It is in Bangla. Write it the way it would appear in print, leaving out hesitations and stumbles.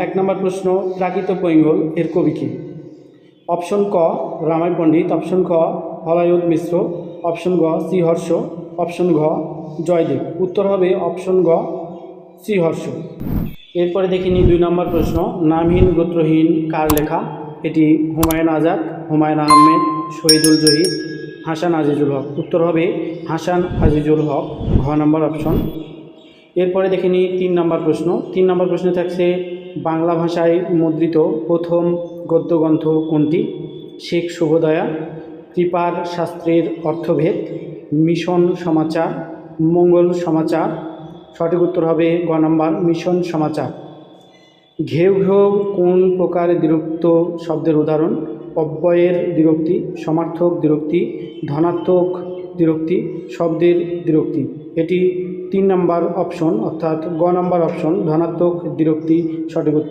এক নম্বর প্রশ্ন, প্রাকৃত পৈঙ্গল এর কবি কে? অপশন ক রামাই পণ্ডিত, অপশন খ হলায়ুধ মিশ্র, অপশন গ শ্রীহর্ষ, অপশন ঘ জয়দেব। উত্তর হবে অপশন গ শ্রীহর্ষ। এরপরে দেখিনি 2 নম্বর প্রশ্ন, নামহীন গোত্রহীন কার লেখা? এটি হুমায়ুন আজাদ, হুমায়ুন আহমেদ, শহীদুল জহির, হাসান আজিজুল হক। উত্তর হবে হাসান আজিজুল হক, ঘ নম্বর অপশন। এরপরে দেখিনি 3 নম্বর প্রশ্ন। 3 নম্বর প্রশ্নে থাকছে, বাংলা ভাষায় মুদ্রিত প্রথম গদ্যগ্রন্থ কোনটি? শেখ শুভদয়া, কৃপার শাস্ত্রের অর্থভেদ, মিশন সমাচার, মঙ্গল সমাচার। সঠিক উত্তর হবে গ নম্বর মিশন সমাচার। ঘেউ ঘেউ কোন প্রকার দ্বিরুক্ত শব্দের উদাহরণ? অব্যয়ের দ্বিরুক্তি, সমার্থক দ্বিরুক্তি, ধনাত্মক দ্বিরুক্তি, শব্দের দ্বিরুক্তি। এটি 3 নম্বর অপশন অর্থাৎ গ নম্বর অপশন, ধনাত্মক দ্বিরুক্তি সঠিক উত্তর।